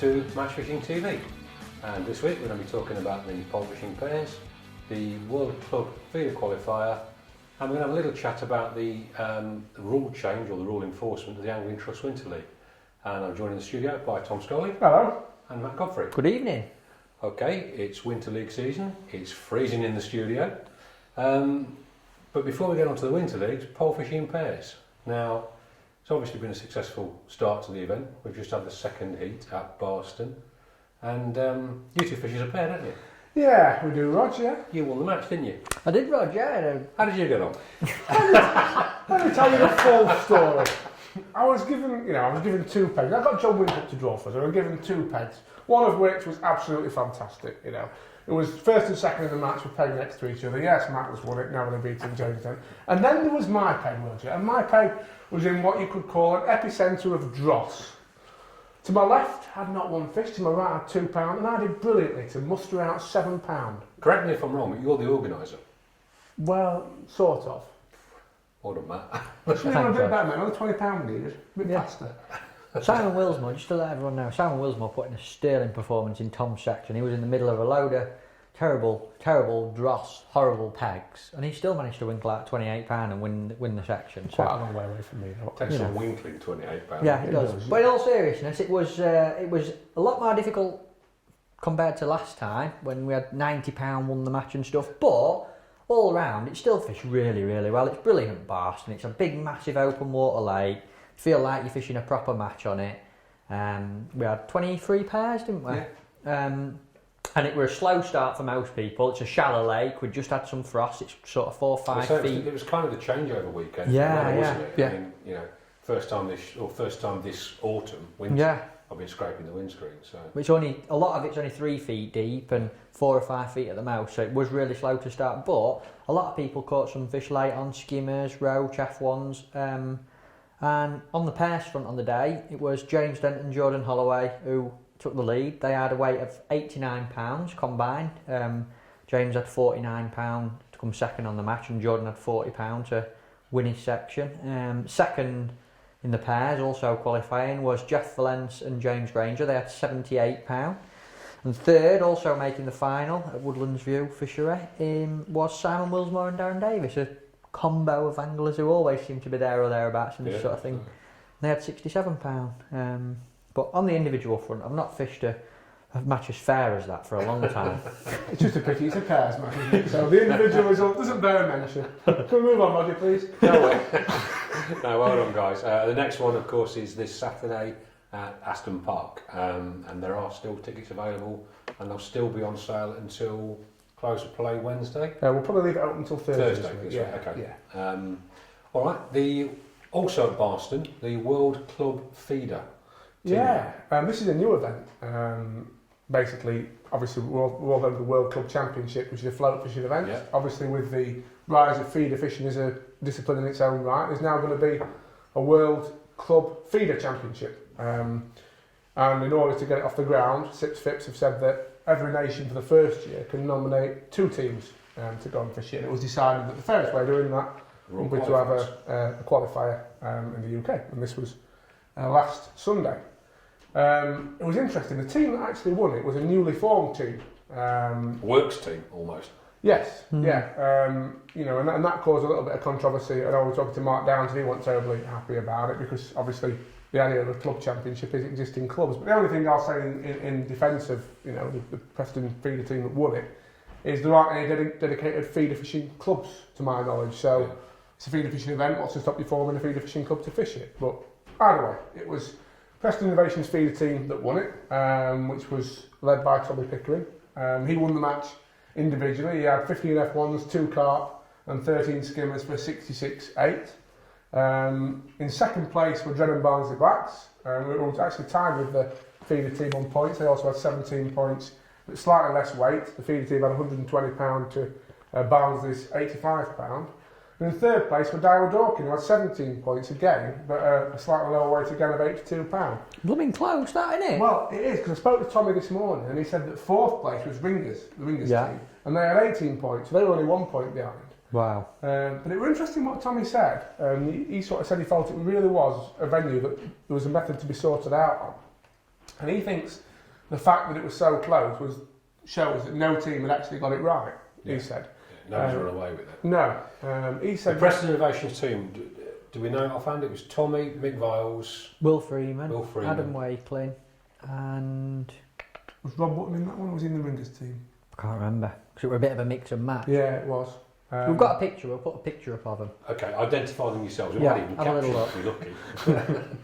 to Match Fishing TV, and this week we're going to be talking about the pole fishing pairs, the World Club Feeder Qualifier, and we're going to have a little chat about the rule change or the rule enforcement of the Angling Trust Winter League. And I'm joined in the studio by Tom Scholey. Hello. And Matt Godfrey. Good evening. Okay, it's Winter League season, it's freezing in the studio, but before we get on to the Winter Leagues, pole fishing pairs. Now, it's obviously been a successful start to the event. We've just had the second heat at Barston, and you two fish as a pair, don't you? Yeah, we do, Rog, yeah. You won the match, didn't you? I did, Rog, yeah. How did you get on? Let me tell you the full story. I was given 2 pegs. I got John Winthrop to draw for us. I was given 2 pegs, one of which was absolutely fantastic, you know. It was first and second in the match with peg next to each other. Yes, Matt was won it, now they beat him, James then. And then there was my peg, Roger, and my peg was in what you could call an epicentre of dross. To my left had not one fish, to my right had £2, and I did brilliantly to muster out £7. Correct me if I'm wrong, but you're the organiser. Well, sort of. Well done, Matt. It's been a bit better, mate. Another £20 needed, a bit faster. Simon Wilsmore, just to let everyone know, Simon Wilsmore put in a sterling performance in Tom's section. He was in the middle of a load of terrible dross, horrible pegs, and he still managed to winkle out £28 and win the section. Quite a long way away from me. Takes some winkling, £28. Yeah, it does. But in all seriousness, it was a lot more difficult compared to last time when we had £90 won the match and stuff. But all round, it still fished really, really well. It's brilliant Barston. It's a big, massive open water lake. You feel like you're fishing a proper match on it. We had 23 pairs, didn't we? Yeah. And it was a slow start for most people. It's a shallow lake. We just had some frost. It's sort of 4 or 5 feet. It was kind of the changeover weekend. Yeah, wasn't it? yeah. I mean, you know, first time this autumn, winter. Yeah. I've been scraping the windscreen, so. Which a lot of it's only 3 feet deep and 4 or 5 feet at the most, so it was really slow to start. But a lot of people caught some fish late on skimmers, roach, F1s, and on the pairs front on the day, it was James Dent and Jordan Holloway who took the lead. They had a weight of £89 combined. James had £49 to come second on the match, and Jordan had £40 to win his section. Second in the pairs, also qualifying, was Jeff Valence and James Granger. They had £78. And third, also making the final at Woodlands View Fishery, was Simon Wilsmore and Darren Davis, a combo of anglers who always seem to be there or thereabouts and this sort of thing. They had £67. But on the individual front, I've not fished a match as fair as that for a long time. It's just a pity, it's a pairs match, isn't it? So the individual result doesn't bear mention. Can we move on, Roger, please? No way. No, well done, guys. The next one, of course, is this Saturday at Aston Park, and there are still tickets available, and they'll still be on sale until close of play Wednesday. We'll probably leave it open until Thursday. Okay. Yeah. All right. Also at Barston, the World Club Feeder. This is a new event. Basically, obviously, we're all over the World Club Championship, which is a float fishing event. Yeah. Obviously, with the rise of feeder fishing as a discipline in its own right, there's now going to be a World Club Feeder Championship. And in order to get it off the ground, Sips Fips have said that every nation for the first year can nominate 2 teams to go and fish it. And it was decided that the fairest way of doing that would be to have a qualifier in the UK. And this was last Sunday. It was interesting. The team that actually won it was a newly formed team. Works team, almost. Yes, yeah. And that caused a little bit of controversy. And I was talking to Mark Downs, and he wasn't terribly happy about it because obviously the idea of a club championship is existing clubs. But the only thing I'll say in defence of the Preston feeder team that won it is there aren't any dedicated feeder fishing clubs to my knowledge. So it's a feeder fishing event. What's to stop you forming a feeder fishing club to fish it? But either way, it was Preston Innovations feeder team that won it, which was led by Tommy Pickering. He won the match individually. He had 15 F1s, 2 carp and 13 skimmers for 66.8. In second place were Drennan Barnsley Blacks, who was actually tied with the feeder team on points. They also had 17 points, but slightly less weight. The feeder team had £120 to Barnsley's £85. And in third place were Daiwa Dorking, who had 17 points again, but a slightly lower weight again of £82. Blooming close, that, isn't it? Well, it is, because I spoke to Tommy this morning, and he said that fourth place was the Ringers team, and they had 18 points, so they were only 1 point behind. Wow. But it was interesting what Tommy said. He sort of said he felt it really was a venue that there was a method to be sorted out on. And he thinks the fact that it was so close shows that no team had actually got it right, he said. Yeah, nobody's run away with it. No. He said... The Preston Innovations team, do we know it offhand? It was Tommy, Mick Viles... Will Freeman, Adam Freeman. Wakeling, and... Was Rob Button in that one, or was he in the Ringers team? I can't remember, because it was a bit of a mix and match. Yeah, it was. We've got a picture, we'll put a picture up of them. Okay, identify them yourselves. We Yeah, might even have a capture little them if we're lucky.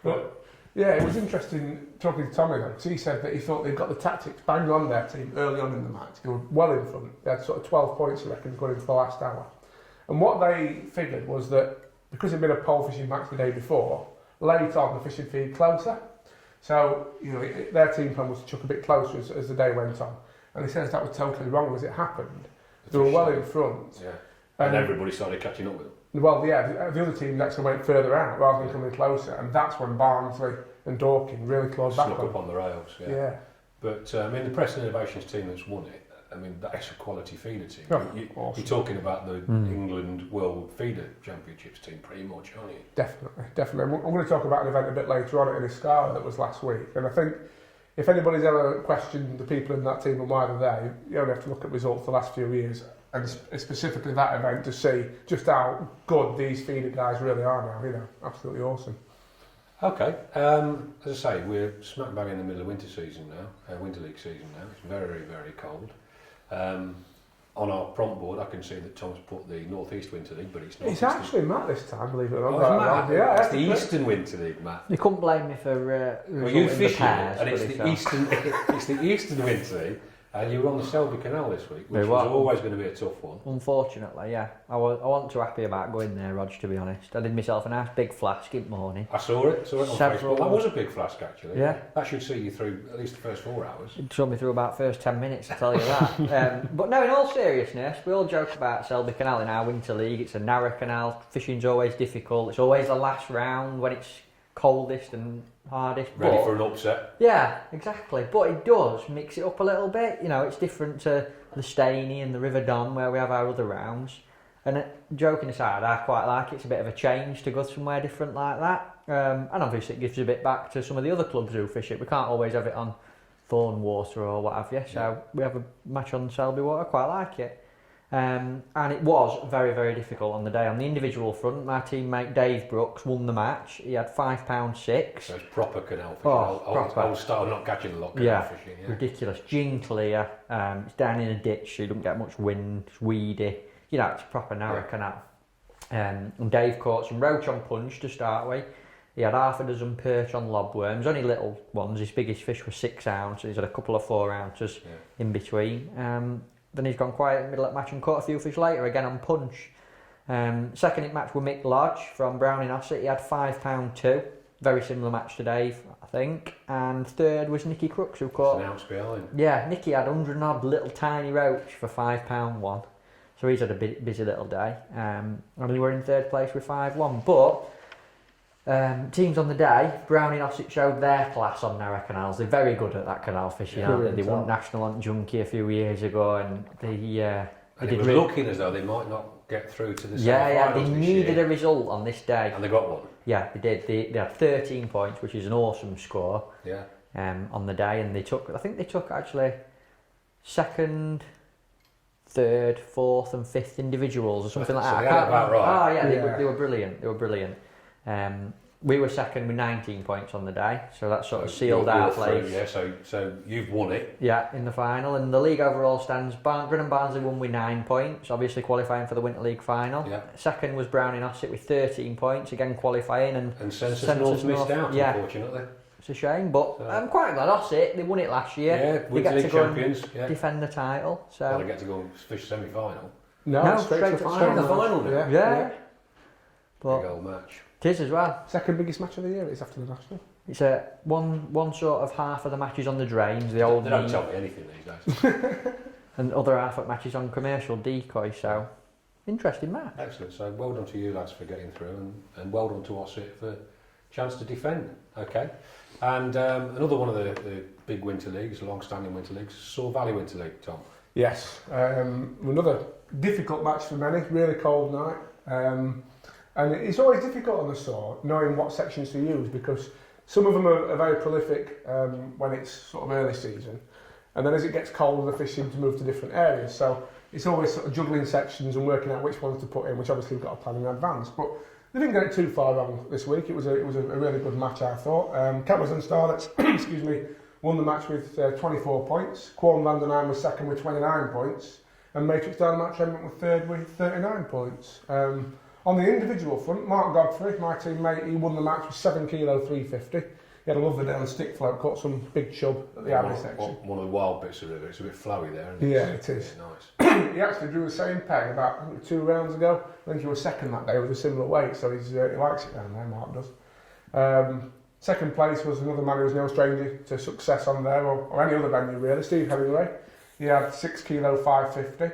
But yeah, it was interesting talking to Tommy though, because he said that he thought they'd got the tactics bang on their team early on in the match. They were well in front. They had sort of 12 points, I reckon, going into the last hour. And what they figured was that because it'd been a pole fishing match the day before, late on the fishing feed closer. So, you know, their team plan was to chuck a bit closer as the day went on. And he says that was totally wrong as it happened. They were well in front. Yeah. And everybody started catching up with them. Well, yeah, the other teams actually went further out rather than coming closer, and that's when Barnsley and Dorking really clawed back Snuck up on the rails, Yeah. But, I mean, the Preston Innovations team that's won it, I mean, that's a quality feeder team. Oh, You're talking about the England World Feeder Championships team pretty much, aren't you? Definitely. I'm going to talk about an event a bit later on at Iniscala that was last week, and I think if anybody's ever questioned the people in that team and why they're there, you only have to look at results the last few years, and specifically that event, to see just how good these feeder guys really are now. You know, absolutely awesome. Okay, as I say, we're smack bang in the middle of winter season now, Winter League season now. It's very, very cold. On our prompt board, I can see that Tom's put the North East Winter League, but it's not. It's actually Matt this time, believe it or not. Oh, it's Matt. Yeah, it's the Eastern Winter League, Matt. You couldn't blame me for Well, you the fished it, pairs, and it's but the Eastern. It's the Eastern Winter League, and you were on the Selby Canal this week, which They was were. always going to be a tough one. Unfortunately, yeah. I wasn't too happy about going there, Rog, to be honest. I did myself a nice big flask in the morning. I saw it on Several- Facebook. That was a big flask, actually. Yeah. That should see you through at least the first 4 hours. It took me through about first 10 minutes, I'll tell you that. But no, in all seriousness, we all joke about Selby Canal in our Winter League. It's a narrow canal, fishing's always difficult. It's always the last round when it's coldest and hardest. Ready for an upset. Yeah, exactly. But it does mix it up a little bit. You know, it's different to the Steynie and the River Don where we have our other rounds. And joking aside, I quite like it. It's a bit of a change to go somewhere different like that. And obviously it gives a bit back to some of the other clubs who fish it. We can't always have it on Thornwater or what have you. So we have a match on Selby Water. I quite like it. And it was very, very difficult on the day. On the individual front, my teammate Dave Brooks won the match. He had £5.6. So it's proper canal fishing. Proper. Old style, not catching a lot canal fishing. Yeah. Ridiculous. Gin clear. It's down in a ditch, so you don't get much wind. It's weedy. You know, it's a proper narrow canal. And Dave caught some roach on punch to start with. He had half a dozen perch on lobworms, only little ones. His biggest fish was 6 ounces. He's had a couple of 4 ounces in between. Then he's gone quiet in the middle of the match and caught a few fish later, again on punch. Second in match with Mick Lodge from Browning Ossett. He had £5.2. Very similar match to Dave, I think. And third was Nicky Crooks, who caught... An ounce behind. Yeah, Nicky had 100 odd little tiny roach for £5.1. So he's had a busy little day. And we were in third place with 5-1. But teams on the day, Browning Ossett showed their class on narrow canals. They're very good at that canal fishing, aren't they? They won National on Junkie a few years ago, and it was looking as though they might not get through to the semi-finals. They needed a result on this day. And they got one. Yeah, they did. They had 13 points, which is an awesome score. Yeah. On the day, and they took actually second, third, fourth, and fifth individuals or something like that. They had about right. Oh yeah, they were brilliant. They were brilliant. We were second with 19 points on the day, so that sort of sealed our place. Yeah, so you've won it. Yeah, in the final, and the league overall stands. Brennan Barnsley won with 9 points, obviously qualifying for the Winter League final. Yeah. Second was Browning Ossett with 13 points, again qualifying, and Census North missed out, unfortunately. It's a shame, but I'm quite glad Ossett. They won it last year. Yeah, Winter League champions. Yeah. Defend the title. So well, they get to go and fish the semi-final. No, straight to the final. Yeah. Big old match. It is as well. Second biggest match of the year is after the National. It's one sort of half of the matches on the drains, the old. They don't tell me anything these days. And other half of matches on commercial decoy. So interesting match. Excellent. So well done to you lads for getting through, and well done to Ossett for a chance to defend. Okay. And another one of the big winter leagues, long-standing winter leagues, Soar Valley Winter League. Tom. Yes. Another difficult match for many. Really cold night. And it's always difficult on the Soar, knowing what sections to use, because Some of them are very prolific when it's sort of early season, and then as it gets colder, the fish seem to move to different areas. So it's always sort of juggling sections and working out which ones to put in, which obviously we've got to plan in advance. But they didn't get it too far wrong this week. It was a really good match, I thought. Cameras and Starlets, excuse me, won the match with 24 points. Quorn van den Heim was second with 29 points, and Matrix Dynamite Tremont was third with 39 points. On the individual front, Mark Godfrey, my teammate, he won the match with 7 kilo 350. He had a lovely day on stick float, caught some big chub at the Abbey section. One of the wild bits of the river. It's a bit flowy there. Isn't it? Yeah, it is. Nice. He actually drew the same peg about 2 rounds ago. I think he was second that day with a similar weight, so he likes it down there, Mark does. Second place was another man who was no stranger to success on there, or any other venue really, Steve Hemingway. He had 6 kilo 550.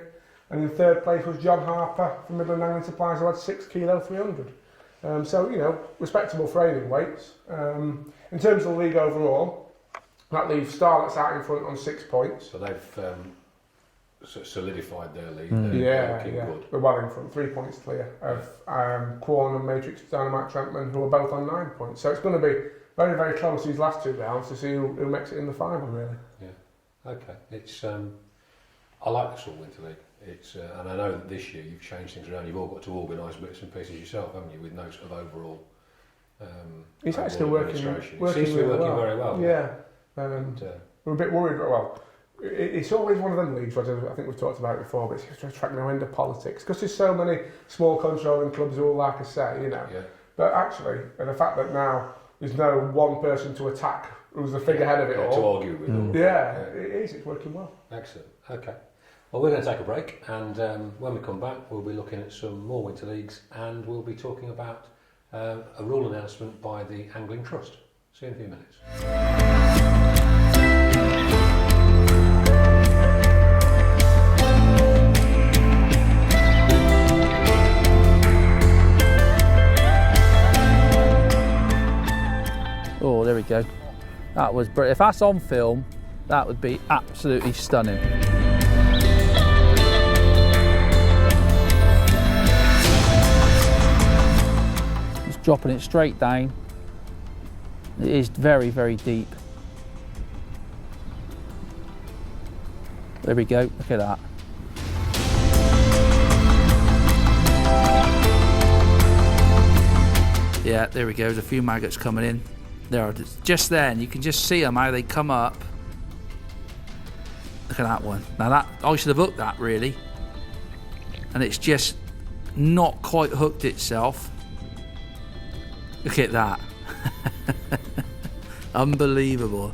And in third place was John Harper from Midland Angling Supplies, who had 6 kilo 300. So, you know, respectable framing weights. In terms of the league overall, that leaves Starlets out in front on 6 points. So they've solidified their lead. Yeah. Good. We're well in front, 3 points clear of Quorn and Matrix Dynamite Trampman, who are both on 9 points. So it's going to be very, very close these last 2 rounds to see who makes it in the final, really. Yeah. Okay. It's I like the sort of Winter League. It's and I know that this year you've changed things around. You've all got to organise bits and pieces yourself, haven't you? With no sort of overall. It's actually working. It seems to be working very well. Yeah. We're a bit worried. Well, it's always one of them leagues, Roger, I think we've talked about it before, but it's just attracting no end of politics because there's so many small controlling clubs who all like a say, you know. Yeah. But actually, and the fact that now there's no one person to attack who's the figurehead of it all. To argue with all. Yeah, it is. It's working well. Excellent. Okay. Well, we're going to take a break, and when we come back, we'll be looking at some more winter leagues, and we'll be talking about a rule announcement by the Angling Trust. See you in a few minutes. Oh, there we go. That was brilliant. If that's on film, that would be absolutely stunning. Just dropping it straight down. It is very, very deep. There we go. Look at that. Yeah, there we go. There's a few maggots coming in. There are just then. You can just see them how they come up. Look at that one. Now that I should have hooked that really, and it's just not quite hooked itself. Look at that. Unbelievable.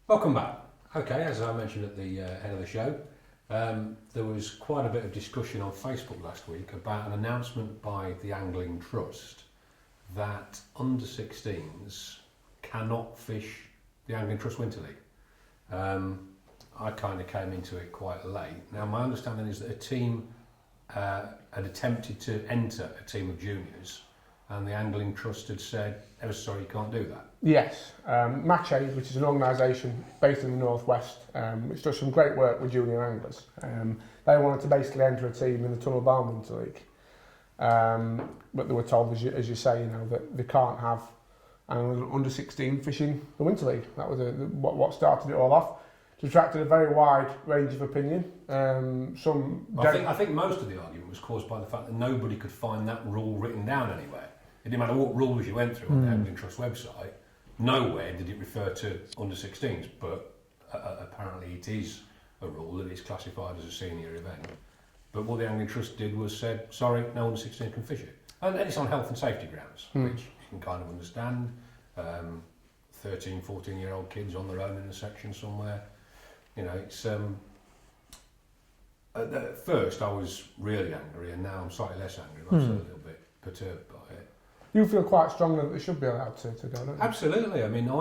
Welcome back. Okay, as I mentioned at the end of the show, there was quite a bit of discussion on Facebook last week about an announcement by the Angling Trust that under 16s cannot fish the Angling Trust Winter League. I kind of came into it quite late. Now my understanding is that a team had attempted to enter a team of juniors, and the Angling Trust had said, "Ever sorry, you can't do that." Yes, Match Aid, which is an organisation based in the northwest, which does some great work with junior anglers. They wanted to basically enter a team in the Tunnel Barn Winter League, but they were told, as you say, you know, that they can't have under 16 fishing the Winter League. That was what started it all off. It attracted a very wide range of opinion. I think most of the argument was caused by the fact that nobody could find that rule written down anywhere. It didn't matter what rules you went through on the Angling Trust website, nowhere did it refer to under 16s, but apparently it is a rule that it's classified as a senior event. But what the Angling Trust did was said, sorry, no under 16 can fish it. And it's on health and safety grounds, which you can kind of understand. 13, 14-year-old kids on their own in a section somewhere. You know, it's... at first I was really angry, and now I'm slightly less angry. I'm still a little bit perturbed by it. You feel quite strongly that they should be allowed to go, don't you? Absolutely. I mean,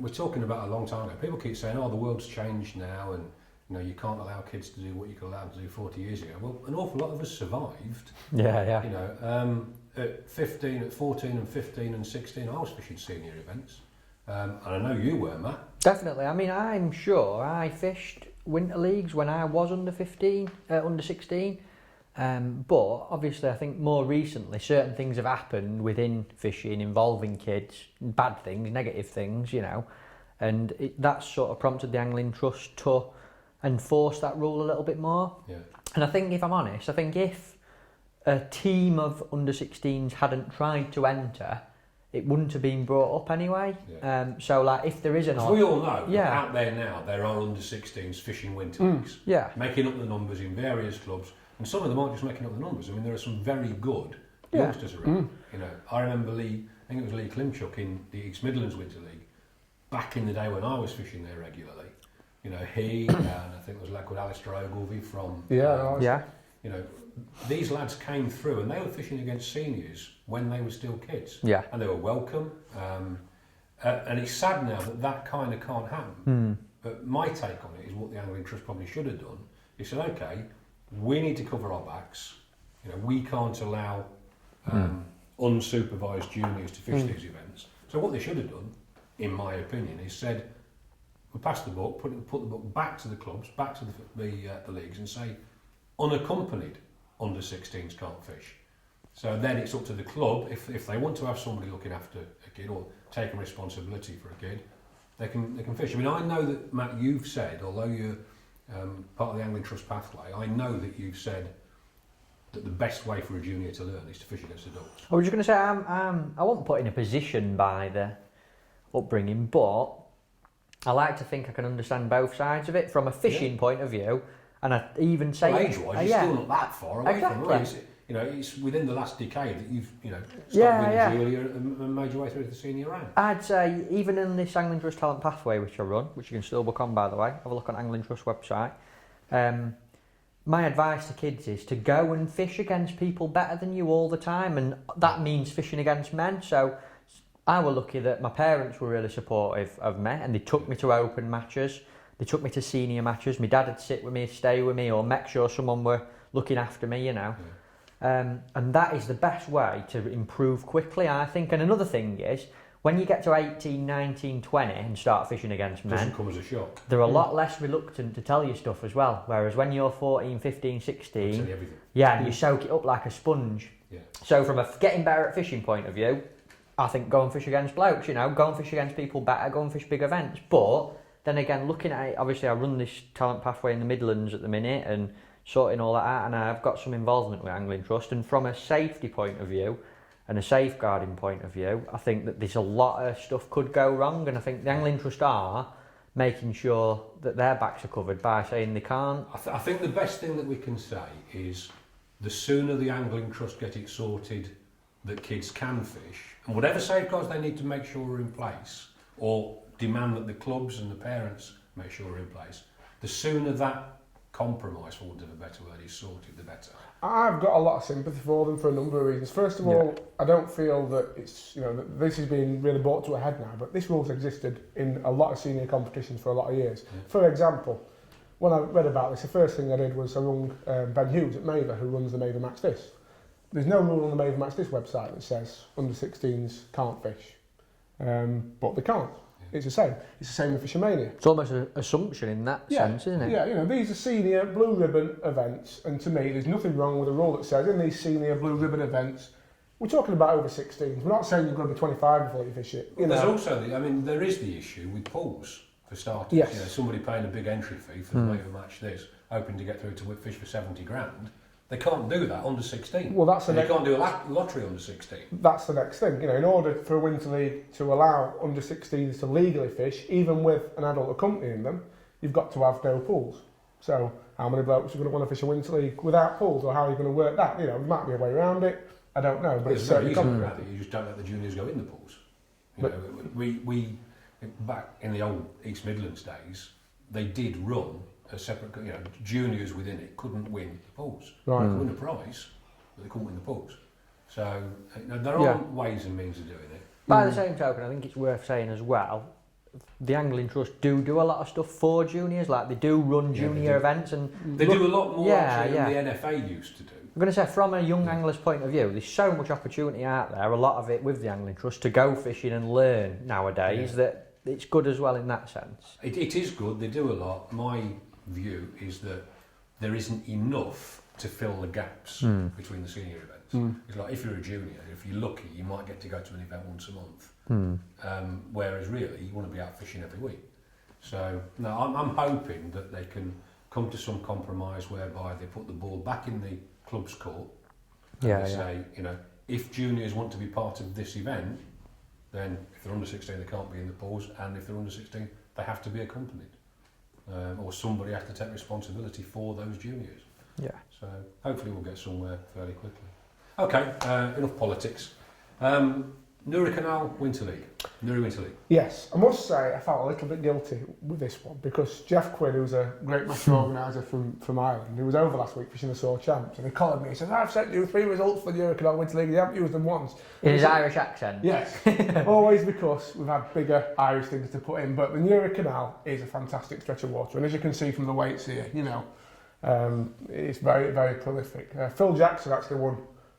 we're talking about a long time ago. People keep saying, oh, the world's changed now, and you know, you can't allow kids to do what you could allow them to do 40 years ago. Well, an awful lot of us survived. Yeah. You know, at 14 and 15 and 16, I was fishing senior events. And I know you were, Matt. Definitely. I mean, I'm sure I fished winter leagues when I was under 16. But obviously, I think more recently, certain things have happened within fishing involving kids, bad things, negative things, you know, and that sort of prompted the Angling Trust to enforce that rule a little bit more. Yeah. And I think, if I'm honest, I think if a team of under 16s hadn't tried to enter, it wouldn't have been brought up anyway. Yeah. So, like, if there is an... As we all know, Yeah. out there now, there are under 16s fishing winter leagues, Yeah. making up the numbers in various clubs, and some of them aren't just making up the numbers. I mean, there are some very good Yeah. youngsters around. You know, I remember I think it was Lee Klimchuk in the East Midlands Winter League, back in the day when I was fishing there regularly. You know, he and I think there was a lad called Alistair Ogilvie from... Yeah. You know, these lads came through and they were fishing against seniors when they were still kids. Yeah. And they were welcome. And it's sad now that kind of can't happen. But my take on it is what the Angling Trust probably should have done. He said, okay, we need to cover our backs. You know, we can't allow unsupervised juniors to fish these events. So what they should have done, in my opinion, is said, we pass the book, put the book back to the clubs, back to the leagues, and say, unaccompanied under 16s can't fish. So then it's up to the club, if they want to have somebody looking after a kid or taking responsibility for a kid, they can fish. I mean, I know that, Matt, you've said, although you're part of the Angling Trust pathway, I know that you've said that the best way for a junior to learn is to fish against adults. I was just going to say, I wasn't put in a position by the upbringing, but I like to think I can understand both sides of it from a fishing point of view, and I even say... Well, age-wise, you're still not that far away Exactly. from it. You know, it's within the last decade that you've, you know, stopped winning junior and made your way through to the senior round. I'd say, even in this Angling Trust Talent Pathway, which I run, which you can still book on, by the way, have a look on Angling Trust website, my advice to kids is to go and fish against people better than you all the time, and that means fishing against men. So I was lucky that my parents were really supportive of me, and they took me to open matches, they took me to senior matches. My dad would sit with me, stay with me, or make sure someone were looking after me, you know. And that is the best way to improve quickly, I think. And another thing is, when you get to 18, 19, 20 and start fishing against men, doesn't come as a shock. they're a lot less reluctant to tell you stuff as well. Whereas when you're 14, 15, 16, I'll tell you everything. yeah, you soak it up like a sponge. Yeah. So from a getting better at fishing point of view, I think go and fish against blokes, you know, go and fish against people better, go and fish big events. But then again, looking at it, obviously I run this talent pathway in the Midlands at the minute and sorting all that out, and I've got some involvement with Angling Trust, and from a safety point of view and a safeguarding point of view, I think that there's a lot of stuff could go wrong, and I think the Angling Trust are making sure that their backs are covered by saying they can't. I think the best thing that we can say is the sooner the Angling Trust get it sorted that kids can fish, and whatever safeguards they need to make sure are in place, or demand that the clubs and the parents make sure are in place, the sooner that compromise, for want of a better word, is sorted, the better. I've got a lot of sympathy for them for a number of reasons. First of all, I don't feel that it's, you know, that this is being really brought to a head now, but this rule's existed in a lot of senior competitions for a lot of years. Yeah. For example, when I read about this, the first thing I did was I rung Ben Hughes at Maver, who runs the Maver Match This. There's no rule on the Maver Match This website that says under 16s can't fish, but they can't. It's the same. It's the same with Fishermania. It's almost an assumption in that sense, isn't it? Yeah, you know, these are senior blue ribbon events, and to me, there's nothing wrong with a rule that says in these senior blue ribbon events, we're talking about over 16s. We're not saying you've got to be 25 before you fish it. There's also, there is the issue with pools, for starters. Yes. You know, somebody paying a big entry fee for the Maver Match This, hoping to get through to fish for 70 grand. They can't do that under 16. Well, that's the they can't do a lottery under 16. That's the next thing. You know, in order for a winter league to allow under 16s to legally fish, even with an adult accompanying them, you've got to have no pools. So how many blokes are going to want to fish a winter league without pools, or how are you going to work that? There might be a way around it. I don't know, but it's There's no certainly easy way complicated. around it. You just don't let the juniors go in the pools. But- We back in the old East Midlands days, they did run a separate. Juniors within it couldn't win the pools. Right. They could win a prize, but they couldn't win the pools. So there are Yeah. ways and means of doing it. By the same token, I think it's worth saying as well, the Angling Trust do a lot of stuff for juniors, like they do run Yeah, they junior do. events, and They do a lot more actually yeah. than the NFA used to do. I'm going to say, from a young angler's point of view, there's so much opportunity out there, a lot of it with the Angling Trust, to go fishing and learn nowadays, that it's good as well in that sense. It is good, they do a lot. My view is that there isn't enough to fill the gaps between the senior events. It's like if you're a junior, if you're lucky, you might get to go to an event once a month. Whereas really, you want to be out fishing every week. So, no, I'm hoping that they can come to some compromise whereby they put the ball back in the club's court and they say, if juniors want to be part of this event, then if they're under 16 they can't be in the pools, and if they're under 16 they have to be accompanied, or somebody has to take responsibility for those juniors. Yeah. So hopefully we'll get somewhere fairly quickly. Okay, enough politics. Newry Canal Winter League. Newry Winter League. Yes, I must say I felt a little bit guilty with this one because Jeff Quinn, who's a great match organiser from Ireland, who was over last week fishing the Sore Champs, and he called me, he said, I've sent you 3 results for the Newry Canal Winter League, you haven't used them once. In his Irish accent. Yes, always, because we've had bigger Irish things to put in, but the Newry Canal is a fantastic stretch of water, and as you can see from the weights here, it's very, very prolific. Phil Jackson actually won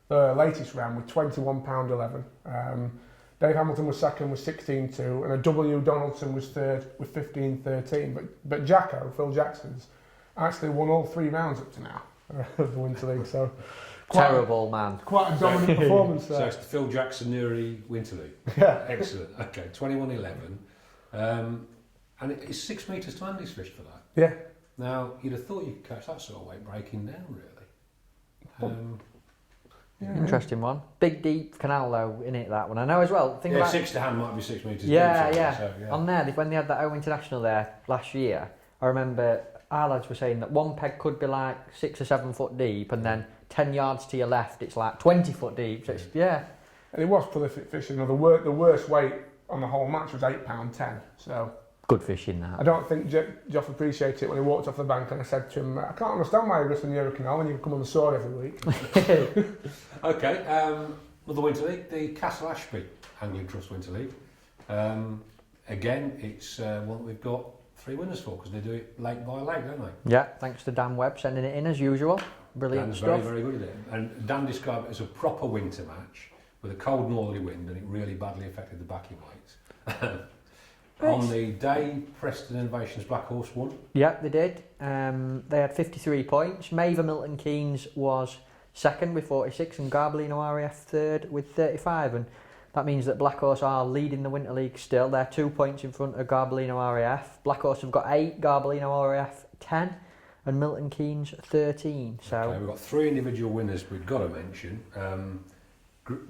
the latest round with £21.11. Dave Hamilton was second with 16.2, and a W. Donaldson was third with 15.13. But Jacko, Phil Jackson's, actually won all 3 rounds up to now of the Winter League. So Terrible man. Quite a dominant performance there. So it's the Phil Jackson Newry Winter League. Yeah. Excellent. Okay, 21.11. And it's 6 metres to land he's fished for that. Yeah. Now, you'd have thought you could catch that sort of weight breaking down, really. Yeah. Interesting one. Big deep canal though in it, that one. I know as well. Think Yeah, about 6 to hand might be 6 metres Yeah, deep. yeah. So, On there, when they had that O International there last year, I remember our lads were saying that one peg could be like 6 or 7 foot deep, and then 10 yards to your left, it's like 20 foot deep. So it's, yeah. And it was prolific fishing. The worst weight on the whole match was £8.10. So Good fishing, that. I don't think Geoff appreciated it when he walked off the bank, and I said to him, I can't understand why you go to the Newry Canal when you come on the sword every week. Okay, another Winter League, the Castle Ashby Angling Trust Winter League. Again, it's one that we've got 3 winners for, because they do it lake by lake, don't they? Yeah, thanks to Dan Webb sending it in as usual. Brilliant Dan's stuff. very, very good at it. And Dan described it as a proper winter match with a cold northerly wind, and it really badly affected the backing weights. On the day, Preston Innovations Black Horse won. Yeah, they did. They had 53 points. Maver Milton Keynes was second with 46, and Garbolino RAF third with 35. And that means that Black Horse are leading the Winter League still. They're 2 points in front of Garbolino RAF. Black Horse have got 8, Garbolino RAF 10, and Milton Keynes 13. So Okay, we've got 3 individual winners we've got to mention.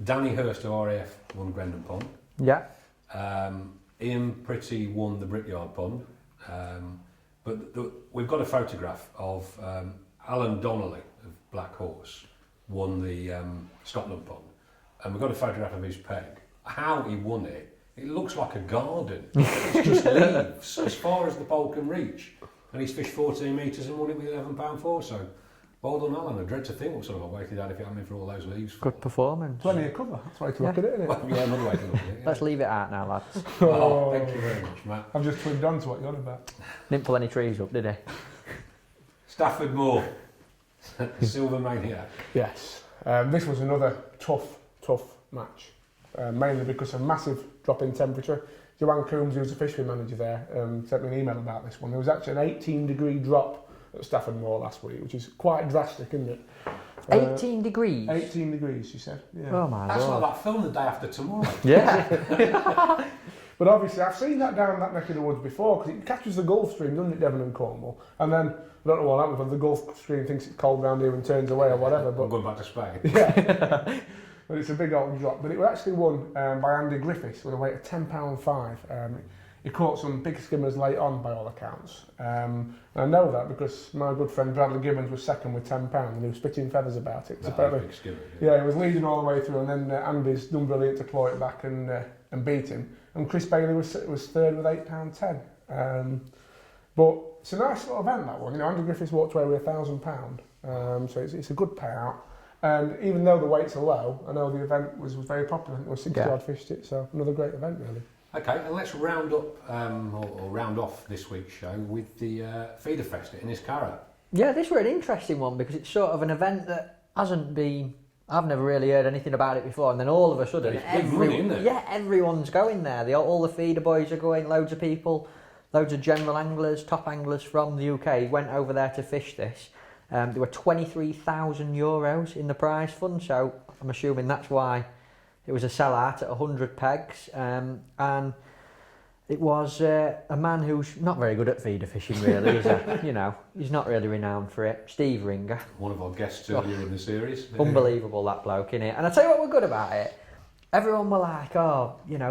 Danny Hurst of RAF won Grendon Pond. yeah, Ian Pretty won the Brickyard Pond. But we've got a photograph of Alan Donnelly of Black Horse won the Scotland Pond. And we've got a photograph of his peg. How he won it, it looks like a garden. It's just leaves as far as the pole can reach. And he's fished 14 metres and won it with £11.4. So well done, Alan. I dread to think what sort of a weight he'd had if it hadn't been for all those leaves. good performance. Plenty of cover. That's the way to look at it, isn't it? Well, yeah, another way to look at it. Yeah. Let's leave it out now, lads. Oh, thank you very much, Matt. I've just twigged on to what you're on about. Didn't pull any trees up, did he? Stafford Moor, Silver Maniac. Yes. This was another tough match, mainly because of massive drop in temperature. Joanne Coombs, who's the fishery manager there, sent me an email about this one. There was actually an 18-degree drop at Stafford Moor last week, which is quite drastic, isn't it? 18 degrees. 18 degrees, she said. Yeah. Oh my That's god. like that film The Day After Tomorrow. Yeah. But obviously, I've seen that down that neck of the woods before, because it catches the Gulf Stream, doesn't it, Devon and Cornwall? And then, I don't know what happens, whether the Gulf Stream thinks it's cold round here and turns away or whatever, I'm but going back to Spain. yeah. But it's a big old drop. But it was actually won by Andy Griffiths with a weight of £10.5. he caught some big skimmers late on by all accounts. And I know that because my good friend Bradley Gibbons was second with £10 and he was spitting feathers about it. Big skimmer, yeah, he was leading all the way through, and then Andy's done brilliant to claw it back and beat him. And Chris Bailey was third with £8.10. But it's a nice little event, that one. You know, Andy Griffiths walked away with £1,000, so it's a good payout. And even though the weights are low, I know the event was very popular. There were 60 odd fished it, so another great event, really. Okay, and let's round up or round off this week's show with the Feeder Fest in Iscara. Yeah, this was an interesting one because it's sort of an event that hasn't been. I've never really heard anything about it before, and then all of a sudden, everyone's going there. All the feeder boys are going. Loads of people, loads of general anglers, top anglers from the UK went over there to fish this. There were €23,000 in the prize fund, so I'm assuming that's why it was a sellout at 100 pegs. And it was a man who's not very good at feeder fishing, really. He's not really renowned for it. Steve Ringer. One of our guests earlier in the series. Unbelievable, that bloke, innit? And I tell you what were good about it. Everyone were like,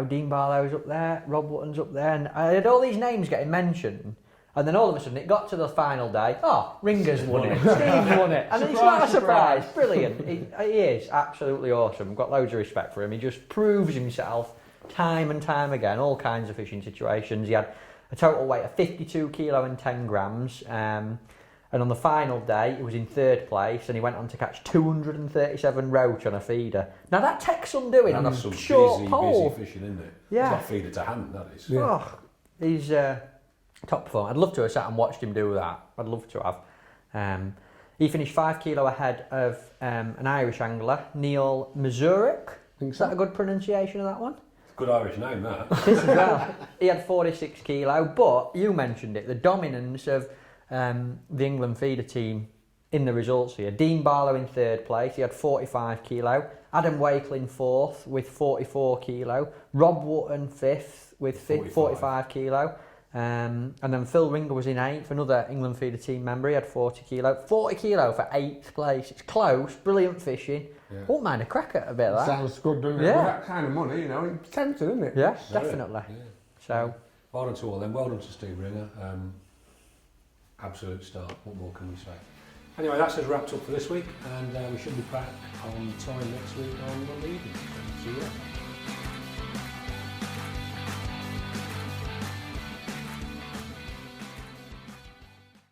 Dean Barlow's up there, Rob Wotton's up there, and I had all these names getting mentioned. And then all of a sudden it got to the final day. Oh, Ringer's won it. Steve's won it. And it's not a surprise. Brilliant. He is absolutely awesome. I've got loads of respect for him. He just proves himself time and time again, all kinds of fishing situations. He had a total weight of 52 kilo and 10 grams. And on the final day, he was in third place and he went on to catch 237 roach on a feeder. Now that takes some doing on a short pole. Busy fishing, isn't it? Yeah. It's like feeder to hand, that is. Yeah. Oh, he's top performer. I'd love to have sat and watched him do that. I'd love to have. He finished 5 kilo ahead of an Irish angler, Neil Mazurek. Is that a good pronunciation of that one? Good Irish name, that. This as well. He had 46 kilo, but you mentioned it, the dominance of the England feeder team in the results here. Dean Barlow in third place, he had 45 kilo. Adam Wakeling fourth with 44 kilo. Rob Wotton fifth with 45 kilo. And then Phil Ringer was in eighth, another England feeder team member. He had 40 kilo. 40 kilo for eighth place. It's close, brilliant fishing. Yeah. Won't mind a crack at a bit of that. Sounds good, doesn't it? Yeah. With that kind of money, it's tempting, isn't it? Yeah, definitely. Yeah. So, well done to all them. Well done to Steve Ringer. Absolute start. What more can we say? Anyway, that's us wrapped up for this week, and we should be back on time next week on Monday evening. See you.